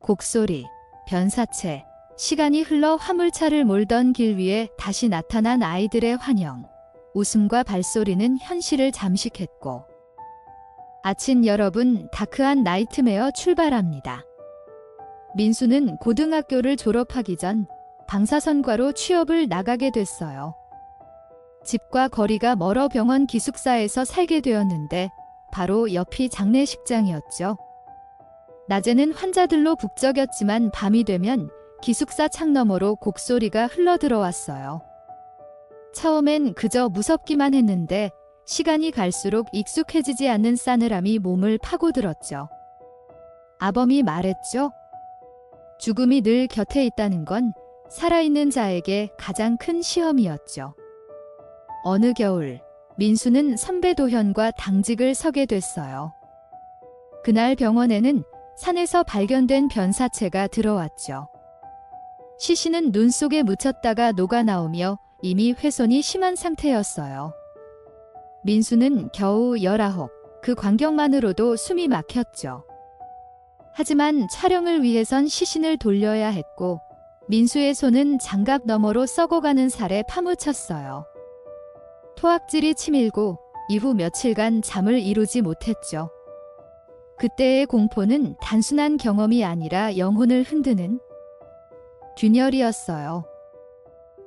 곡소리, 변사체, 시간이 흘러 화물차를 몰던 길 위에 다시 나타난 아이들의 환영, 웃음과 발소리는 현실을 잠식했고, 아침 여러분, 다크한 나이트메어 출발합니다. 민수는 고등학교를 졸업하기 전 방사선과로 취업을 나가게 됐어요. 집과 거리가 멀어 병원 기숙사에서 살게 되었는데 바로 옆이 장례식장이었죠. 낮에는 환자들로 북적였지만 밤이 되면 기숙사 창너머로 곡소리가 흘러들어왔어요. 처음엔 그저 무섭기만 했는데 시간이 갈수록 익숙해지지 않는 싸늘함이 몸을 파고들었죠. 아범이 말했죠. 죽음이 늘 곁에 있다는 건 살아있는 자에게 가장 큰 시험이었죠. 어느 겨울, 민수는 선배 도현과 당직을 서게 됐어요. 그날 병원에는 산에서 발견된 변사체가 들어왔죠. 시신은 눈 속에 묻혔다가 녹아나오며 이미 훼손이 심한 상태였어요. 민수는 겨우 19, 그 광경만으로도 숨이 막혔죠. 하지만 촬영을 위해선 시신을 돌려야 했고 민수의 손은 장갑 너머로 썩어가는 살에 파묻혔어요. 토악질이 치밀고 이후 며칠간 잠을 이루지 못했죠. 그때의 공포는 단순한 경험이 아니라 영혼을 흔드는 균열이었어요.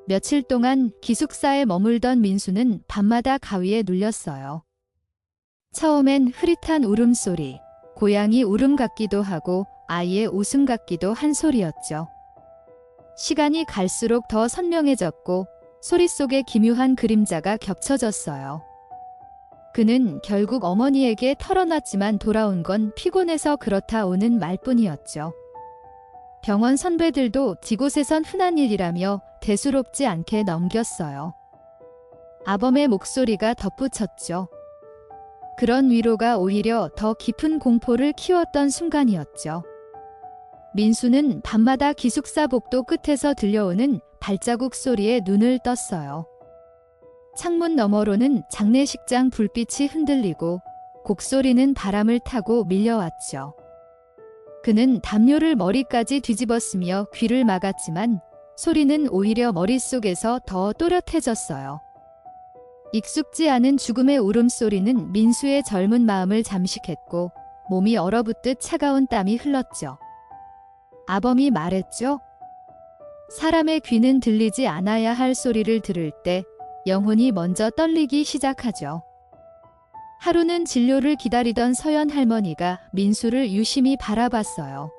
며칠 동안 기숙사에 머물던 민수는 밤마다 가위에 눌렸어요. 처음엔 흐릿한 울음소리, 고양이 울음 같기도 하고 아이의 웃음 같기도 한 소리였죠. 시간이 갈수록 더 선명해졌고 소리 속에 기묘한 그림자가 겹쳐졌어요. 그는 결국 어머니에게 털어놨지만 돌아온 건 피곤해서 그렇다 오는 말뿐이었죠. 병원 선배들도 이곳에선 흔한 일이라며 대수롭지 않게 넘겼어요. 아범의 목소리가 덧붙였죠. 그런 위로가 오히려 더 깊은 공포를 키웠던 순간이었죠. 민수는 밤마다 기숙사 복도 끝에서 들려오는 발자국 소리에 눈을 떴어요. 창문 너머로는 장례식장 불빛이 흔들리고 곡소리는 바람을 타고 밀려왔죠. 그는 담요를 머리까지 뒤집었으며 귀를 막았지만 소리는 오히려 머릿속에서 더 또렷해졌어요. 익숙지 않은 죽음의 울음소리는 민수의 젊은 마음을 잠식했고 몸이 얼어붙듯 차가운 땀이 흘렀죠. 아범이 말했죠. 사람의 귀는 들리지 않아야 할 소리를 들을 때 영혼이 먼저 떨리기 시작하죠. 하루는 진료를 기다리던 서연 할머니가 민수를 유심히 바라봤어요.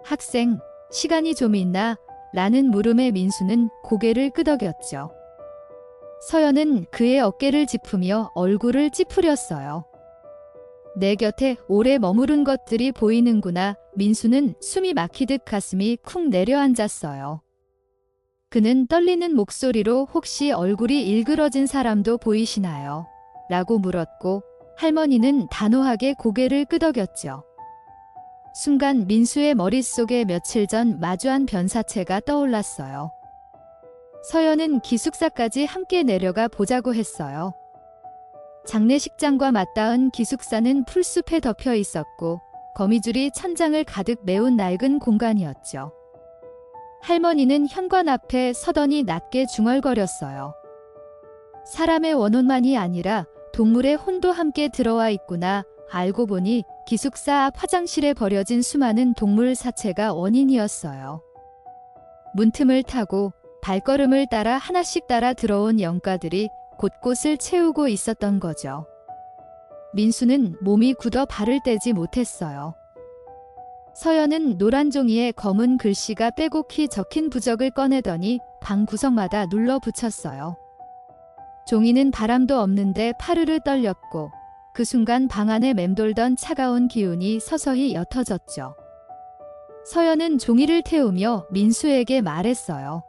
학생, 시간이 좀 있나? 라는 물음에 민수는 고개를 끄덕였죠. 서연은 그의 어깨를 짚으며 얼굴을 찌푸렸어요. 내 곁에 오래 머무른 것들이 보이는구나. 민수는 숨이 막히듯 가슴이 쿵 내려앉았어요. 그는 떨리는 목소리로 혹시 얼굴이 일그러진 사람도 보이시나요? 라고 물었고 할머니는 단호하게 고개를 끄덕였죠. 순간 민수의 머릿속에 며칠 전 마주한 변사체가 떠올랐어요. 서연은 기숙사까지 함께 내려가 보자고 했어요. 장례식장과 맞닿은 기숙사는 풀숲에 덮여 있었고 거미줄이 천장을 가득 메운 낡은 공간이었죠. 할머니는 현관 앞에 서더니 낮게 중얼거렸어요. 사람의 원혼만이 아니라 동물의 혼도 함께 들어와 있구나. 알고 보니 기숙사 앞 화장실에 버려진 수많은 동물 사체가 원인이었어요. 문틈을 타고 발걸음을 따라 하나씩 따라 들어온 영가들이 곳곳을 채우고 있었던 거죠. 민수는 몸이 굳어 발을 떼지 못했어요. 서연은 노란 종이에 검은 글씨가 빼곡히 적힌 부적을 꺼내더니 방 구석마다 눌러 붙였어요. 종이는 바람도 없는데 파르르 떨렸고 그 순간 방 안에 맴돌던 차가운 기운이 서서히 옅어졌죠. 서연은 종이를 태우며 민수에게 말했어요.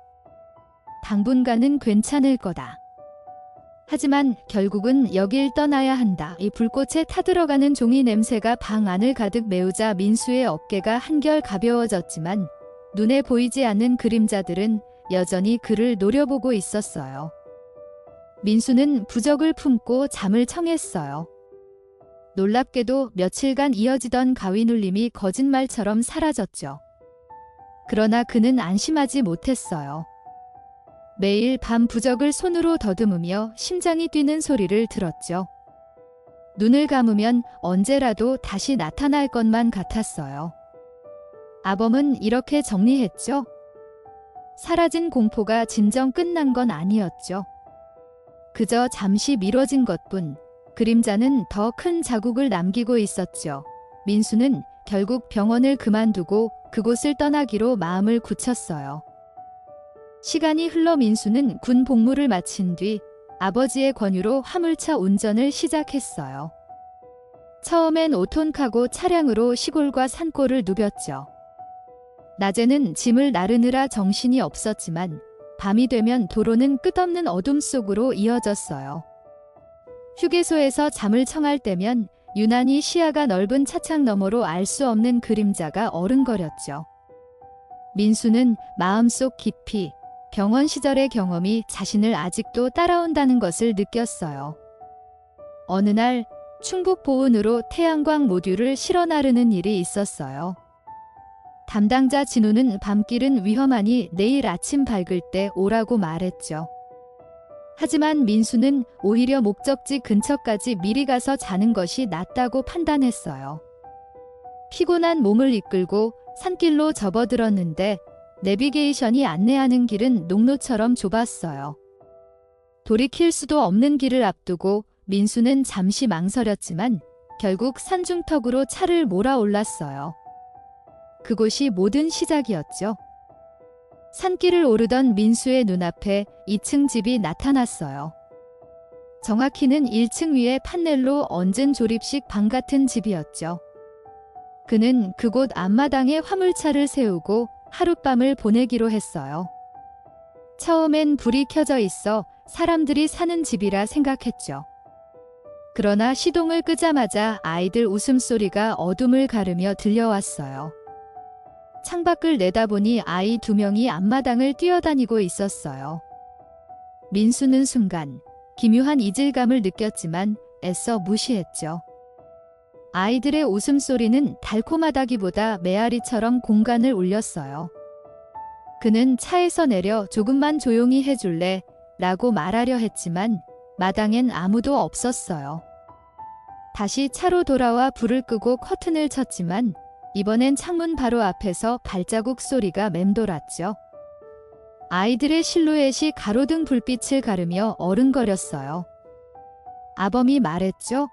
당분간은 괜찮을 거다. 하지만 결국은 여길 떠나야 한다. 이 불꽃에 타들어가는 종이 냄새가 방 안을 가득 메우자 민수의 어깨가 한결 가벼워졌지만 눈에 보이지 않는 그림자들은 여전히 그를 노려보고 있었어요. 민수는 부적을 품고 잠을 청했어요. 놀랍게도 며칠간 이어지던 가위 눌림이 거짓말처럼 사라졌죠. 그러나 그는 안심하지 못했어요. 매일 밤 부적을 손으로 더듬으며 심장이 뛰는 소리를 들었죠. 눈을 감으면 언제라도 다시 나타날 것만 같았어요. 아범은 이렇게 정리했죠. 사라진 공포가 진정 끝난 건 아니었죠. 그저 잠시 미뤄진 것뿐. 그림자는 더 큰 자국을 남기고 있었죠. 민수는 결국 병원을 그만두고 그곳을 떠나기로 마음을 굳혔어요. 시간이 흘러 민수는 군 복무를 마친 뒤 아버지의 권유로 화물차 운전을 시작했어요. 처음엔 5톤카고 차량으로 시골과 산골을 누볐죠. 낮에는 짐을 나르느라 정신이 없었지만 밤이 되면 도로는 끝없는 어둠 속으로 이어졌어요. 휴게소에서 잠을 청할 때면 유난히 시야가 넓은 차창 너머로 알 수 없는 그림자가 어른거렸죠. 민수는 마음속 깊이 병원 시절의 경험이 자신을 아직도 따라온다는 것을 느꼈어요. 어느 날 충북 보은으로 태양광 모듈을 실어 나르는 일이 있었어요. 담당자 진우는 밤길은 위험하니 내일 아침 밝을 때 오라고 말했죠. 하지만 민수는 오히려 목적지 근처까지 미리 가서 자는 것이 낫다고 판단했어요. 피곤한 몸을 이끌고 산길로 접어들었는데 내비게이션이 안내하는 길은 농로처럼 좁았어요. 돌이킬 수도 없는 길을 앞두고 민수는 잠시 망설였지만 결국 산중턱으로 차를 몰아 올랐어요. 그곳이 모든 시작이었죠. 산길을 오르던 민수의 눈앞에 2층 집이 나타났어요. 정확히는 1층 위에 판넬로 얹은 조립식 방 같은 집이었죠. 그는 그곳 앞마당에 화물차를 세우고 하룻밤을 보내기로 했어요. 처음엔 불이 켜져 있어 사람들이 사는 집이라 생각했죠. 그러나 시동을 끄자마자 아이들 웃음소리가 어둠을 가르며 들려왔어요. 창밖을 내다보니 아이 2명이 앞마당을 뛰어다니고 있었어요. 민수는 순간 기묘한 이질감을 느꼈지만 애써 무시했죠. 아이들의 웃음소리는 달콤하다기보다 메아리처럼 공간을 울렸어요. 그는 차에서 내려 조금만 조용히 해줄래? 라고 말하려 했지만 마당엔 아무도 없었어요. 다시 차로 돌아와 불을 끄고 커튼을 쳤지만 이번엔 창문 바로 앞에서 발자국 소리가 맴돌았죠. 아이들의 실루엣이 가로등 불빛을 가르며 어른거렸어요. 아범이 말했죠.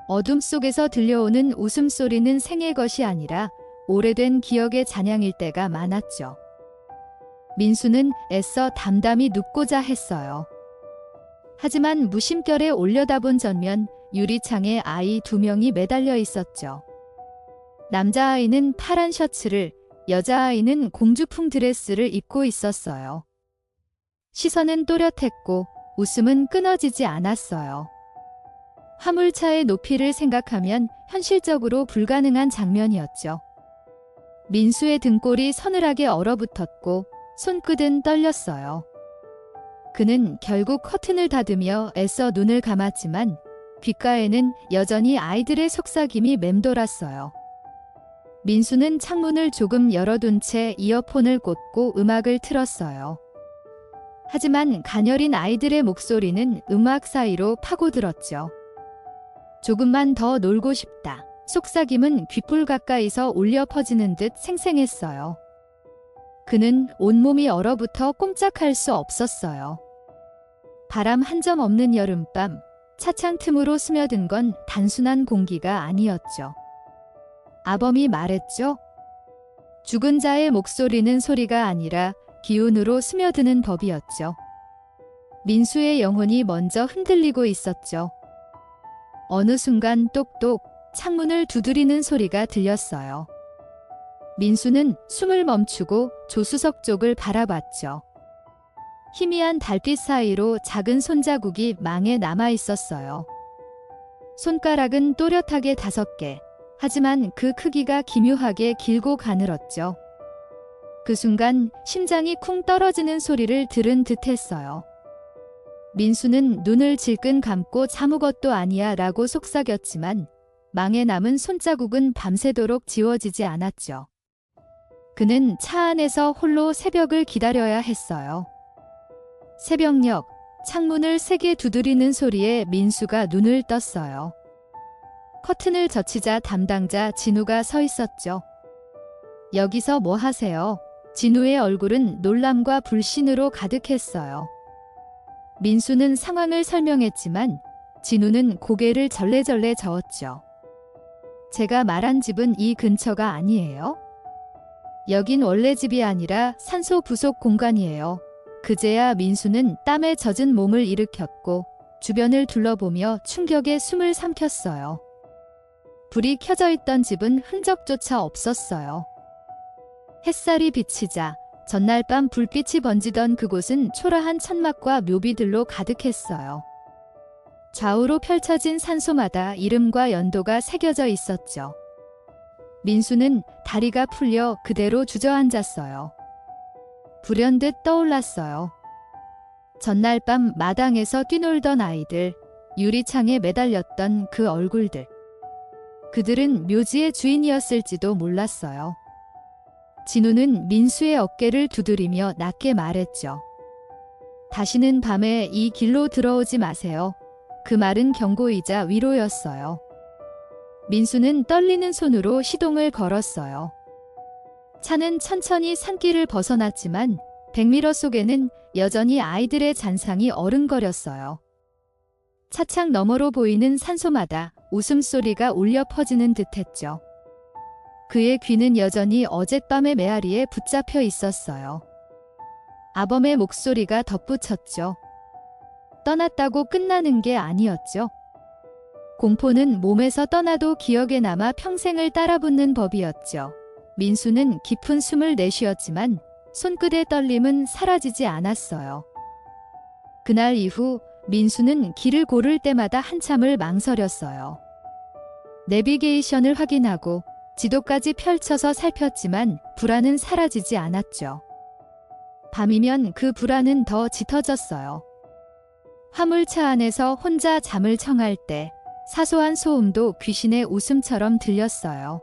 어둠 속에서 들려오는 웃음소리는 생의 것이 아니라 오래된 기억의 잔향일 때가 많았죠. 민수는 애써 담담히 눕고자 했어요. 하지만 무심결에 올려다본 전면 유리창에 아이 2명이 매달려 있었죠. 남자아이는 파란 셔츠를, 여자아이는 공주풍 드레스를 입고 있었어요. 시선은 또렷했고 웃음은 끊어지지 않았어요. 화물차의 높이를 생각하면 현실적으로 불가능한 장면이었죠. 민수의 등골이 서늘하게 얼어붙었고 손끝은 떨렸어요. 그는 결국 커튼을 닫으며 애써 눈을 감았지만 귓가에는 여전히 아이들의 속삭임이 맴돌았어요. 민수는 창문을 조금 열어둔 채 이어폰을 꽂고 음악을 틀었어요. 하지만 가녀린 아이들의 목소리는 음악 사이로 파고들었죠. 조금만 더 놀고 싶다. 속삭임은 귓불 가까이서 울려 퍼지는 듯 생생했어요. 그는 온몸이 얼어붙어 꼼짝할 수 없었어요. 바람 한 점 없는 여름밤, 차창 틈으로 스며든 건 단순한 공기가 아니었죠. 아범이 말했죠. 죽은 자의 목소리는 소리가 아니라 기운으로 스며드는 법이었죠. 민수의 영혼이 먼저 흔들리고 있었죠. 어느 순간 똑똑 창문을 두드리는 소리가 들렸어요. 민수는 숨을 멈추고 조수석 쪽을 바라봤죠. 희미한 달빛 사이로 작은 손자국이 망에 남아 있었어요. 손가락은 또렷하게 5개. 하지만 그 크기가 기묘하게 길고 가늘었죠. 그 순간 심장이 쿵 떨어지는 소리를 들은 듯 했어요. 민수는 눈을 질끈 감고 아무것도 아니야 라고 속삭였지만 망에 남은 손자국은 밤새도록 지워지지 않았죠. 그는 차 안에서 홀로 새벽을 기다려야 했어요. 새벽녘 창문을 세게 두드리는 소리에 민수가 눈을 떴어요. 커튼을 젖히자 담당자 진우가 서 있었죠. 여기서 뭐 하세요? 진우의 얼굴은 놀람과 불신으로 가득했어요. 민수는 상황을 설명했지만 진우는 고개를 절레절레 저었죠. 제가 말한 집은 이 근처가 아니에요. 여긴 원래 집이 아니라 산소 부속 공간이에요. 그제야 민수는 땀에 젖은 몸을 일으켰고 주변을 둘러보며 충격에 숨을 삼켰어요. 불이 켜져 있던 집은 흔적조차 없었어요. 햇살이 비치자 전날 밤 불빛이 번지던 그곳은 초라한 천막과 묘비들로 가득했어요. 좌우로 펼쳐진 산소마다 이름과 연도가 새겨져 있었죠. 민수는 다리가 풀려 그대로 주저앉았어요. 불현듯 떠올랐어요. 전날 밤 마당에서 뛰놀던 아이들, 유리창에 매달렸던 그 얼굴들. 그들은 묘지의 주인이었을지도 몰랐어요. 진우는 민수의 어깨를 두드리며 낮게 말했죠. 다시는 밤에 이 길로 들어오지 마세요. 그 말은 경고이자 위로였어요. 민수는 떨리는 손으로 시동을 걸었어요. 차는 천천히 산길을 벗어났지만 백미러 속에는 여전히 아이들의 잔상이 어른거렸어요. 차창 너머로 보이는 산소마다 웃음소리가 울려 퍼지는 듯했죠. 그의 귀는 여전히 어젯밤의 메아리에 붙잡혀 있었어요. 아범의 목소리가 덧붙였죠. 떠났다고 끝나는 게 아니었죠. 공포는 몸에서 떠나도 기억에 남아 평생을 따라붙는 법이었죠. 민수는 깊은 숨을 내쉬었지만 손끝의 떨림은 사라지지 않았어요. 그날 이후 민수는 길을 고를 때마다 한참을 망설였어요. 내비게이션을 확인하고 지도까지 펼쳐서 살폈지만 불안은 사라지지 않았죠. 밤이면 그 불안은 더 짙어졌어요. 화물차 안에서 혼자 잠을 청할 때 사소한 소음도 귀신의 웃음처럼 들렸어요.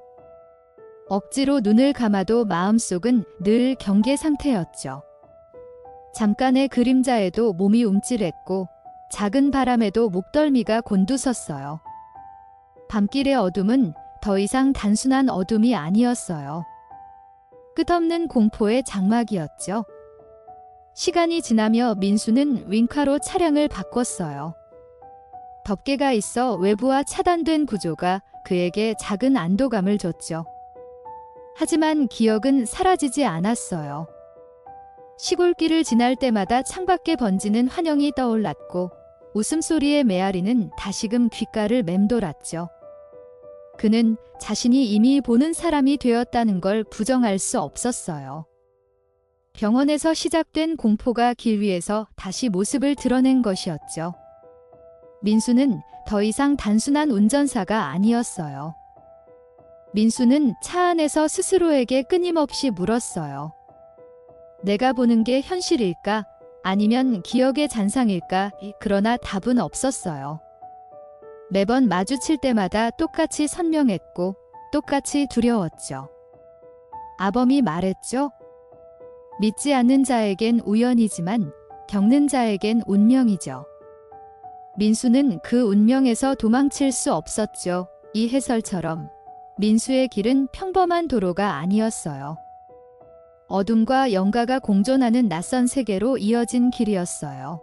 억지로 눈을 감아도 마음속은 늘 경계 상태였죠. 잠깐의 그림자에도 몸이 움찔했고 작은 바람에도 목덜미가 곤두섰어요. 밤길의 어둠은 더 이상 단순한 어둠이 아니었어요. 끝없는 공포의 장막이었죠. 시간이 지나며 민수는 윙카로 차량을 바꿨어요. 덮개가 있어 외부와 차단된 구조가 그에게 작은 안도감을 줬죠. 하지만 기억은 사라지지 않았어요. 시골길을 지날 때마다 창밖에 번지는 환영이 떠올랐고 웃음소리의 메아리는 다시금 귓가를 맴돌았죠. 그는 자신이 이미 보는 사람이 되었다는 걸 부정할 수 없었어요. 병원에서 시작된 공포가 길 위에서 다시 모습을 드러낸 것이었죠. 민수는 더 이상 단순한 운전사가 아니었어요. 민수는 차 안에서 스스로에게 끊임없이 물었어요. 내가 보는 게 현실일까? 아니면 기억의 잔상일까? 그러나 답은 없었어요. 매번 마주칠 때마다 똑같이 선명했고 똑같이 두려웠죠. 아범이 말했죠. 믿지 않는 자에겐 우연이지만 겪는 자에겐 운명이죠. 민수는 그 운명에서 도망칠 수 없었죠. 이 해설처럼 민수의 길은 평범한 도로가 아니었어요. 어둠과 영가가 공존하는 낯선 세계로 이어진 길이었어요.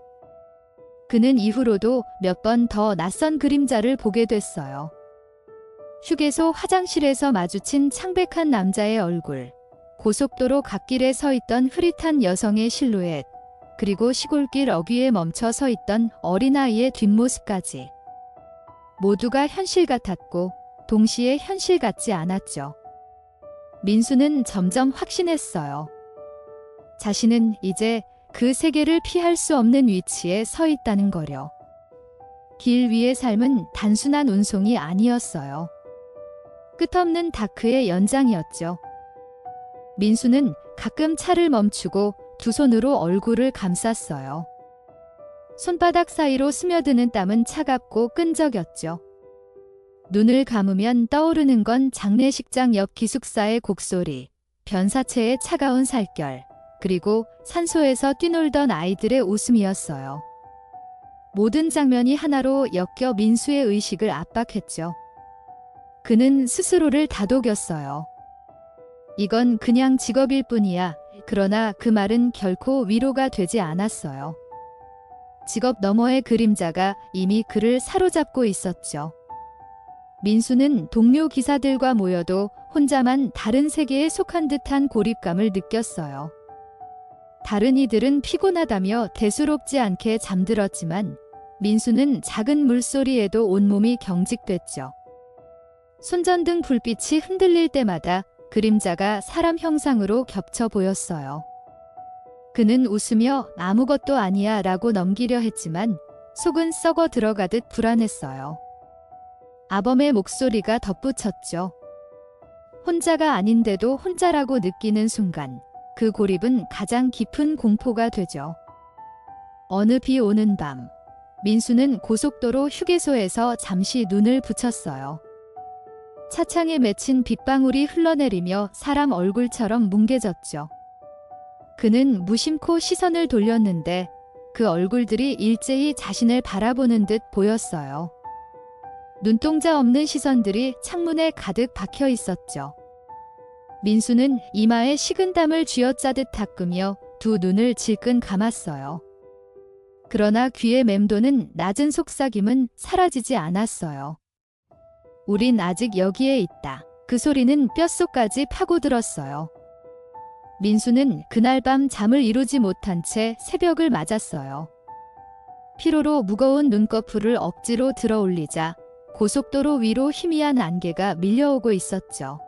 그는 이후로도 몇 번 더 낯선 그림자를 보게 됐어요. 휴게소 화장실에서 마주친 창백한 남자의 얼굴, 고속도로 갓길에 서 있던 흐릿한 여성의 실루엣, 그리고 시골길 어귀에 멈춰 서 있던 어린아이의 뒷모습까지. 모두가 현실 같았고 동시에 현실 같지 않았죠. 민수는 점점 확신했어요. 자신은 이제 그 세계를 피할 수 없는 위치에 서 있다는 거려. 길 위의 삶은 단순한 운송이 아니었어요. 끝없는 다크의 연장이었죠. 민수는 가끔 차를 멈추고 두 손으로 얼굴을 감쌌어요. 손바닥 사이로 스며드는 땀은 차갑고 끈적였죠. 눈을 감으면 떠오르는 건 장례식장 옆 기숙사의 곡소리, 변사체의 차가운 살결, 그리고 산소에서 뛰놀던 아이들의 웃음이었어요. 모든 장면이 하나로 엮여 민수의 의식을 압박했죠. 그는 스스로를 다독였어요. 이건 그냥 직업일 뿐이야. 그러나 그 말은 결코 위로가 되지 않았어요. 직업 너머의 그림자가 이미 그를 사로잡고 있었죠. 민수는 동료 기사들과 모여도 혼자만 다른 세계에 속한 듯한 고립감을 느꼈어요. 다른 이들은 피곤하다며 대수롭지 않게 잠들었지만 민수는 작은 물소리에도 온몸이 경직됐죠. 손전등 불빛이 흔들릴 때마다 그림자가 사람 형상으로 겹쳐 보였어요. 그는 웃으며 아무것도 아니야 라고 넘기려 했지만 속은 썩어 들어가듯 불안했어요. 아범의 목소리가 덧붙였죠. 혼자가 아닌데도 혼자라고 느끼는 순간 그 고립은 가장 깊은 공포가 되죠. 어느 비 오는 밤, 민수는 고속도로 휴게소에서 잠시 눈을 붙였어요. 차창에 맺힌 빗방울이 흘러내리며 사람 얼굴처럼 뭉개졌죠. 그는 무심코 시선을 돌렸는데 그 얼굴들이 일제히 자신을 바라보는 듯 보였어요. 눈동자 없는 시선들이 창문에 가득 박혀 있었죠. 민수는 이마에 식은땀을 쥐어짜듯 닦으며 두 눈을 질끈 감았어요. 그러나 귀에 맴도는 낮은 속삭임은 사라지지 않았어요. 우린 아직 여기에 있다. 그 소리는 뼛속까지 파고들었어요. 민수는 그날 밤 잠을 이루지 못한 채 새벽을 맞았어요. 피로로 무거운 눈꺼풀을 억지로 들어 올리자 고속도로 위로 희미한 안개가 밀려오고 있었죠.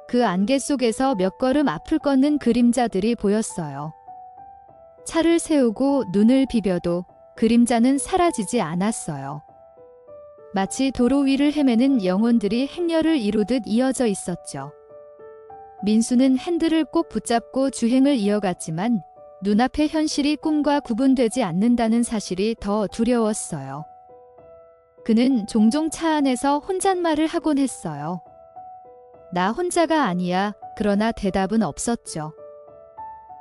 그 안개 속에서 몇 걸음 앞을 걷는 그림자들이 보였어요. 차를 세우고 눈을 비벼도 그림자는 사라지지 않았어요. 마치 도로 위를 헤매는 영혼들이 행렬을 이루듯 이어져 있었죠. 민수는 핸들을 꼭 붙잡고 주행을 이어갔지만 눈앞의 현실이 꿈과 구분되지 않는다는 사실이 더 두려웠어요. 그는 종종 차 안에서 혼잣말을 하곤 했어요. 나 혼자가 아니야. 그러나 대답은 없었죠.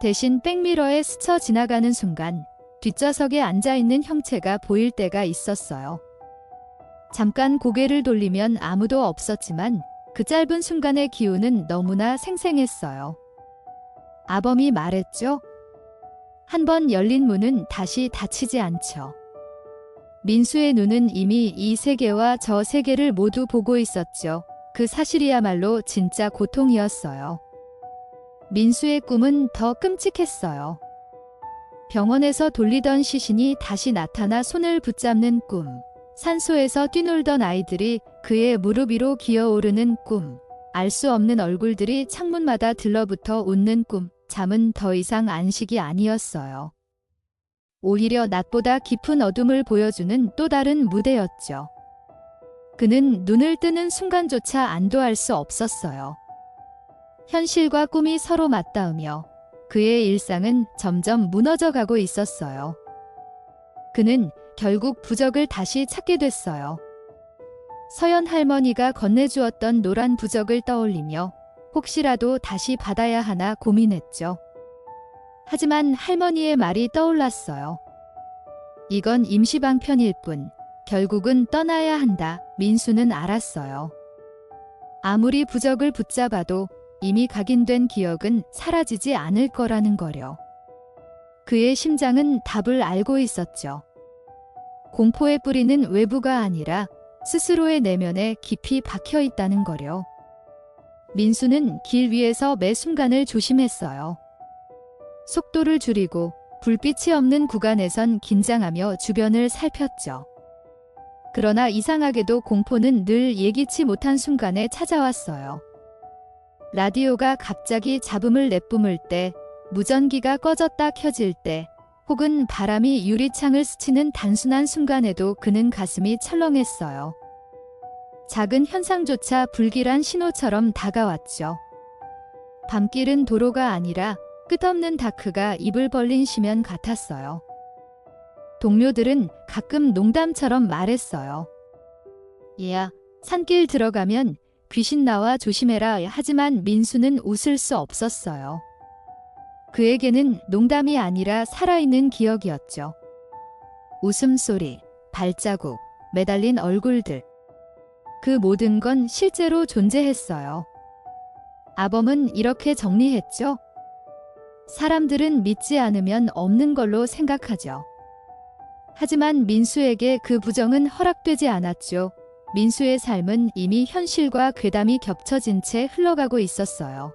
대신 백미러에 스쳐 지나가는 순간 뒷좌석에 앉아있는 형체가 보일 때가 있었어요. 잠깐 고개를 돌리면 아무도 없었지만 그 짧은 순간의 기운은 너무나 생생했어요. 아범이 말했죠. 한 번 열린 문은 다시 닫히지 않죠. 민수의 눈은 이미 이 세계와 저 세계를 모두 보고 있었죠. 그 사실이야말로 진짜 고통이었어요. 민수의 꿈은 더 끔찍했어요. 병원에서 돌리던 시신이 다시 나타나 손을 붙잡는 꿈. 산소에서 뛰놀던 아이들이 그의 무릎 위로 기어오르는 꿈. 알 수 없는 얼굴들이 창문마다 들러붙어 웃는 꿈. 잠은 더 이상 안식이 아니었어요. 오히려 낮보다 깊은 어둠을 보여주는 또 다른 무대였죠. 그는 눈을 뜨는 순간조차 안도할 수 없었어요. 현실과 꿈이 서로 맞닿으며 그의 일상은 점점 무너져가고 있었어요. 그는 결국 부적을 다시 찾게 됐어요. 서연 할머니가 건네주었던 노란 부적을 떠올리며 혹시라도 다시 받아야 하나 고민했죠. 하지만 할머니의 말이 떠올랐어요. 이건 임시방편일 뿐, 결국은 떠나야 한다. 민수는 알았어요. 아무리 부적을 붙잡아도 이미 각인된 기억은 사라지지 않을 거라는 거려. 그의 심장은 답을 알고 있었죠. 공포의 뿌리는 외부가 아니라 스스로의 내면에 깊이 박혀 있다는 거려. 민수는 길 위에서 매 순간을 조심했어요. 속도를 줄이고 불빛이 없는 구간에선 긴장하며 주변을 살폈죠. 그러나 이상하게도 공포는 늘 예기치 못한 순간에 찾아왔어요. 라디오가 갑자기 잡음을 내뿜을 때, 무전기가 꺼졌다 켜질 때, 혹은 바람이 유리창을 스치는 단순한 순간에도 그는 가슴이 철렁했어요. 작은 현상조차 불길한 신호처럼 다가왔죠. 밤길은 도로가 아니라 끝없는 다크가 입을 벌린 심연 같았어요. 동료들은 가끔 농담처럼 말했어요. 얘야, 산길 들어가면 귀신 나와 조심해라. 하지만 민수는 웃을 수 없었어요. 그에게는 농담이 아니라 살아있는 기억이었죠. 웃음소리, 발자국, 매달린 얼굴들. 그 모든 건 실제로 존재했어요. 아범은 이렇게 정리했죠. 사람들은 믿지 않으면 없는 걸로 생각하죠. 하지만 민수에게 그 부정은 허락되지 않았죠. 민수의 삶은 이미 현실과 괴담이 겹쳐진 채 흘러가고 있었어요.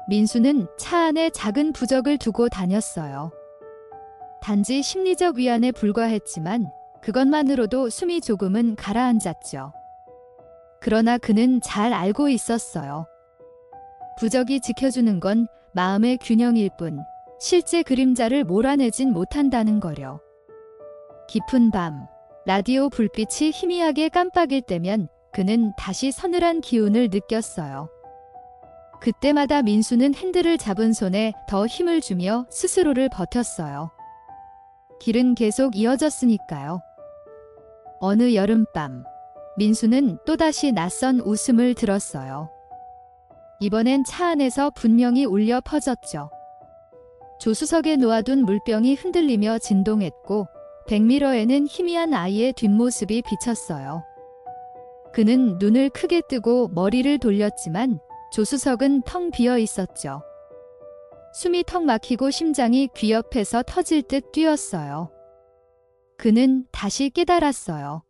민수는 차 안에 작은 부적을 두고 다녔어요. 단지 심리적 위안에 불과했지만 그것만으로도 숨이 조금은 가라앉았죠. 그러나 그는 잘 알고 있었어요. 부적이 지켜주는 건 마음의 균형일 뿐 실제 그림자를 몰아내진 못한다는 거려. 깊은 밤, 라디오 불빛이 희미하게 깜빡일 때면 그는 다시 서늘한 기운을 느꼈어요. 그때마다 민수는 핸들을 잡은 손에 더 힘을 주며 스스로를 버텼어요. 길은 계속 이어졌으니까요. 어느 여름밤, 민수는 또다시 낯선 웃음을 들었어요. 이번엔 차 안에서 분명히 울려 퍼졌죠. 조수석에 놓아둔 물병이 흔들리며 진동했고 백미러에는 희미한 아이의 뒷모습이 비쳤어요. 그는 눈을 크게 뜨고 머리를 돌렸지만 조수석은 텅 비어 있었죠. 숨이 턱 막히고 심장이 귀 옆에서 터질 듯 뛰었어요. 그는 다시 깨달았어요.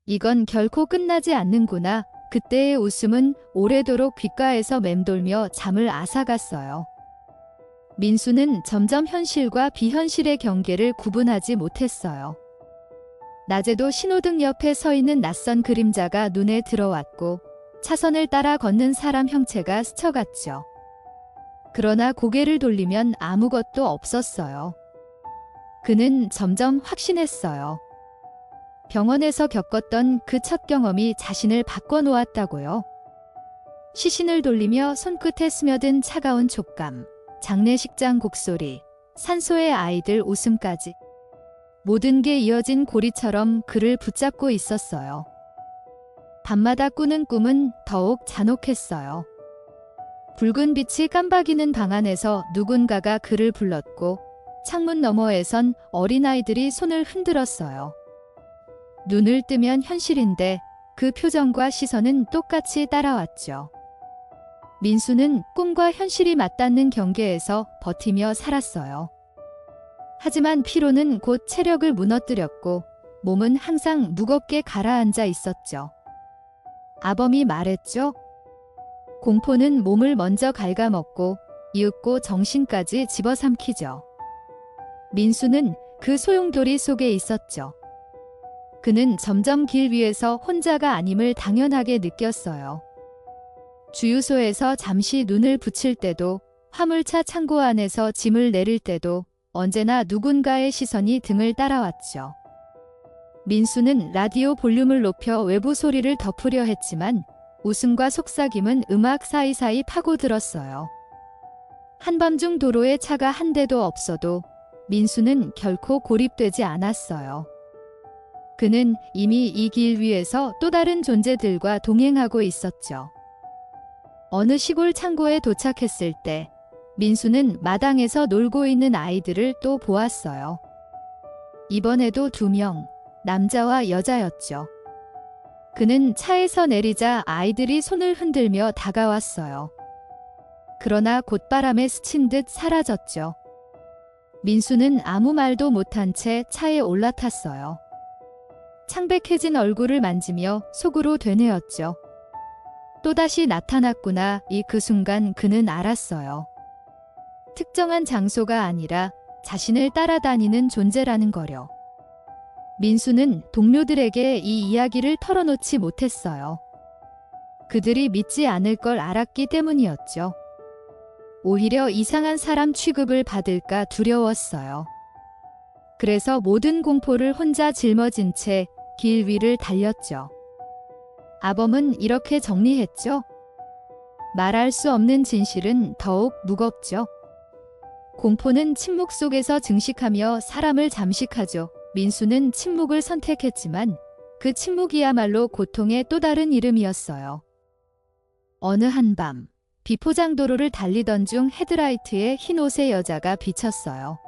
이건 결코 끝나지 않는구나. 그때의 웃음은 오래도록 귓가에서 맴돌며 잠을 앗아갔어요. 민수는 점점 현실과 비현실의 경계를 구분하지 못했어요. 낮에도 신호등 옆에 서 있는 낯선 그림자가 눈에 들어왔고 차선을 따라 걷는 사람 형체가 스쳐갔죠. 그러나 고개를 돌리면 아무것도 없었어요. 그는 점점 확신했어요. 병원에서 겪었던 그 첫 경험이 자신을 바꿔놓았다고요. 시신을 돌리며 손끝에 스며든 차가운 촉감, 장례식장 곡소리, 산소의 아이들 웃음까지. 모든 게 이어진 고리처럼 그를 붙잡고 있었어요. 밤마다 꾸는 꿈은 더욱 잔혹했어요. 붉은 빛이 깜박이는 방 안에서 누군가가 그를 불렀고 창문 너머에선 어린아이들이 손을 흔들었어요. 눈을 뜨면 현실인데 그 표정과 시선은 똑같이 따라왔죠. 민수는 꿈과 현실이 맞닿는 경계에서 버티며 살았어요. 하지만 피로는 곧 체력을 무너뜨렸고 몸은 항상 무겁게 가라앉아 있었죠. 아범이 말했죠. 공포는 몸을 먼저 갉아먹고 이윽고 정신까지 집어삼키죠. 민수는 그 소용돌이 속에 있었죠. 그는 점점 길 위에서 혼자가 아님을 당연하게 느꼈어요. 주유소에서 잠시 눈을 붙일 때도, 화물차 창고 안에서 짐을 내릴 때도 언제나 누군가의 시선이 등을 따라왔죠. 민수는 라디오 볼륨을 높여 외부 소리를 덮으려 했지만 웃음과 속삭임은 음악 사이사이 파고들었어요. 한밤중 도로에 차가 한 대도 없어도 민수는 결코 고립되지 않았어요. 그는 이미 이 길 위에서 또 다른 존재들과 동행하고 있었죠. 어느 시골 창고에 도착했을 때 민수는 마당에서 놀고 있는 아이들을 또 보았어요. 이번에도 2명, 남자와 여자였죠. 그는 차에서 내리자 아이들이 손을 흔들며 다가왔어요. 그러나 곧바람에 스친 듯 사라졌죠. 민수는 아무 말도 못한 채 차에 올라탔어요. 창백해진 얼굴을 만지며 속으로 되뇌었죠. 또다시 나타났구나. 그 순간 그는 알았어요. 특정한 장소가 아니라 자신을 따라다니는 존재라는 거려. 민수는 동료들에게 이 이야기를 털어놓지 못했어요. 그들이 믿지 않을 걸 알았기 때문이었죠. 오히려 이상한 사람 취급을 받을까 두려웠어요. 그래서 모든 공포를 혼자 짊어진 채 길 위를 달렸죠. 아범은 이렇게 정리했죠. 말할 수 없는 진실은 더욱 무겁죠. 공포는 침묵 속에서 증식하며 사람을 잠식하죠. 민수는 침묵을 선택했지만 그 침묵이야말로 고통의 또 다른 이름이었어요. 어느 한밤, 비포장도로를 달리던 중 헤드라이트에 흰 옷의 여자가 비쳤어요.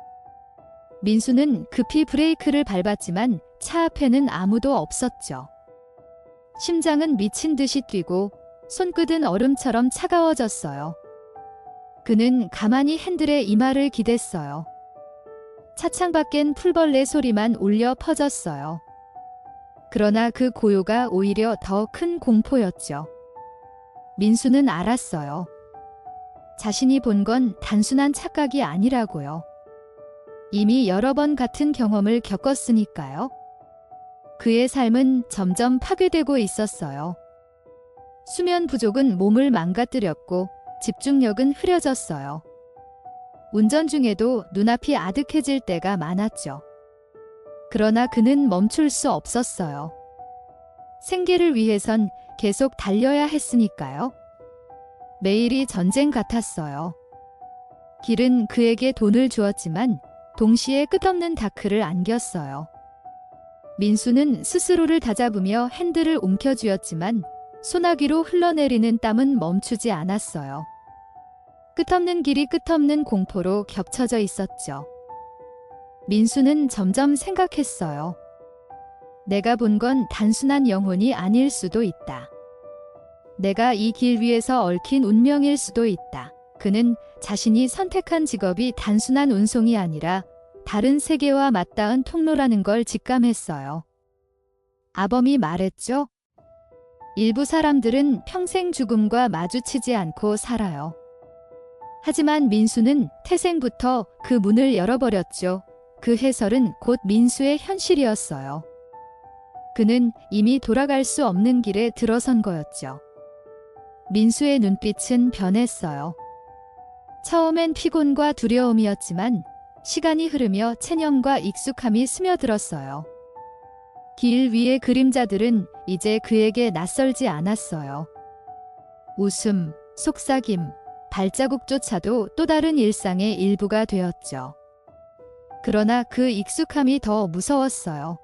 민수는 급히 브레이크를 밟았지만 차 앞에는 아무도 없었죠. 심장은 미친 듯이 뛰고 손끝은 얼음처럼 차가워졌어요. 그는 가만히 핸들에 이마를 기댔어요. 차창 밖엔 풀벌레 소리만 울려 퍼졌어요. 그러나 그 고요가 오히려 더 큰 공포였죠. 민수는 알았어요. 자신이 본 건 단순한 착각이 아니라고요. 이미 여러 번 같은 경험을 겪었으니까요. 그의 삶은 점점 파괴되고 있었어요. 수면 부족은 몸을 망가뜨렸고 집중력은 흐려졌어요. 운전 중에도 눈앞이 아득해질 때가 많았죠. 그러나 그는 멈출 수 없었어요. 생계를 위해선 계속 달려야 했으니까요. 매일이 전쟁 같았어요. 길은 그에게 돈을 주었지만 동시에 끝없는 다크를 안겼어요. 민수는 스스로를 다잡으며 핸들을 움켜쥐었지만 소나기로 흘러내리는 땀은 멈추지 않았어요. 끝없는 길이 끝없는 공포로 겹쳐져 있었죠. 민수는 점점 생각했어요. 내가 본 건 단순한 영혼이 아닐 수도 있다. 내가 이 길 위에서 얽힌 운명일 수도 있다. 그는 자신이 선택한 직업이 단순한 운송이 아니라 다른 세계와 맞닿은 통로라는 걸 직감했어요. 아범이 말했죠. 일부 사람들은 평생 죽음과 마주치지 않고 살아요. 하지만 민수는 태생부터 그 문을 열어버렸죠. 그 해설은 곧 민수의 현실이었어요. 그는 이미 돌아갈 수 없는 길에 들어선 거였죠. 민수의 눈빛은 변했어요. 처음엔 피곤과 두려움이었지만 시간이 흐르며 체념과 익숙함이 스며들었어요. 길 위의 그림자들은 이제 그에게 낯설지 않았어요. 웃음, 속삭임, 발자국조차도 또 다른 일상의 일부가 되었죠. 그러나 그 익숙함이 더 무서웠어요.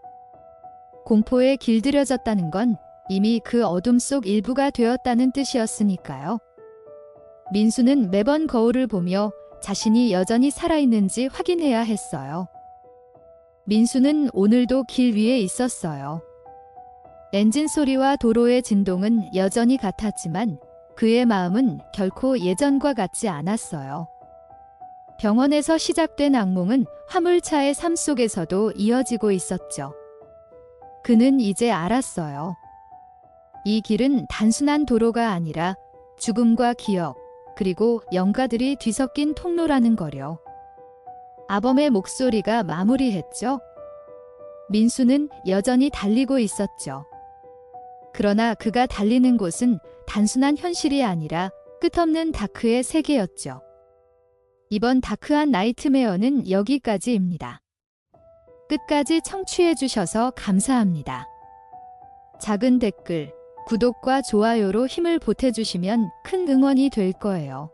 공포에 길들여졌다는 건 이미 그 어둠 속 일부가 되었다는 뜻이었으니까요. 민수는 매번 거울을 보며 자신이 여전히 살아있는지 확인해야 했어요. 민수는 오늘도 길 위에 있었어요. 엔진 소리와 도로의 진동은 여전히 같았지만 그의 마음은 결코 예전과 같지 않았어요. 병원에서 시작된 악몽은 화물차의 삶 속에서도 이어지고 있었죠. 그는 이제 알았어요. 이 길은 단순한 도로가 아니라 죽음과 기억, 그리고 영가들이 뒤섞인 통로라는 거려. 아범의 목소리가 마무리했죠. 민수는 여전히 달리고 있었죠. 그러나 그가 달리는 곳은 단순한 현실이 아니라 끝없는 다크의 세계였죠. 이번 다크한 나이트메어는 여기까지입니다. 끝까지 청취해 주셔서 감사합니다. 작은 댓글, 구독과 좋아요로 힘을 보태주시면 큰 응원이 될 거예요.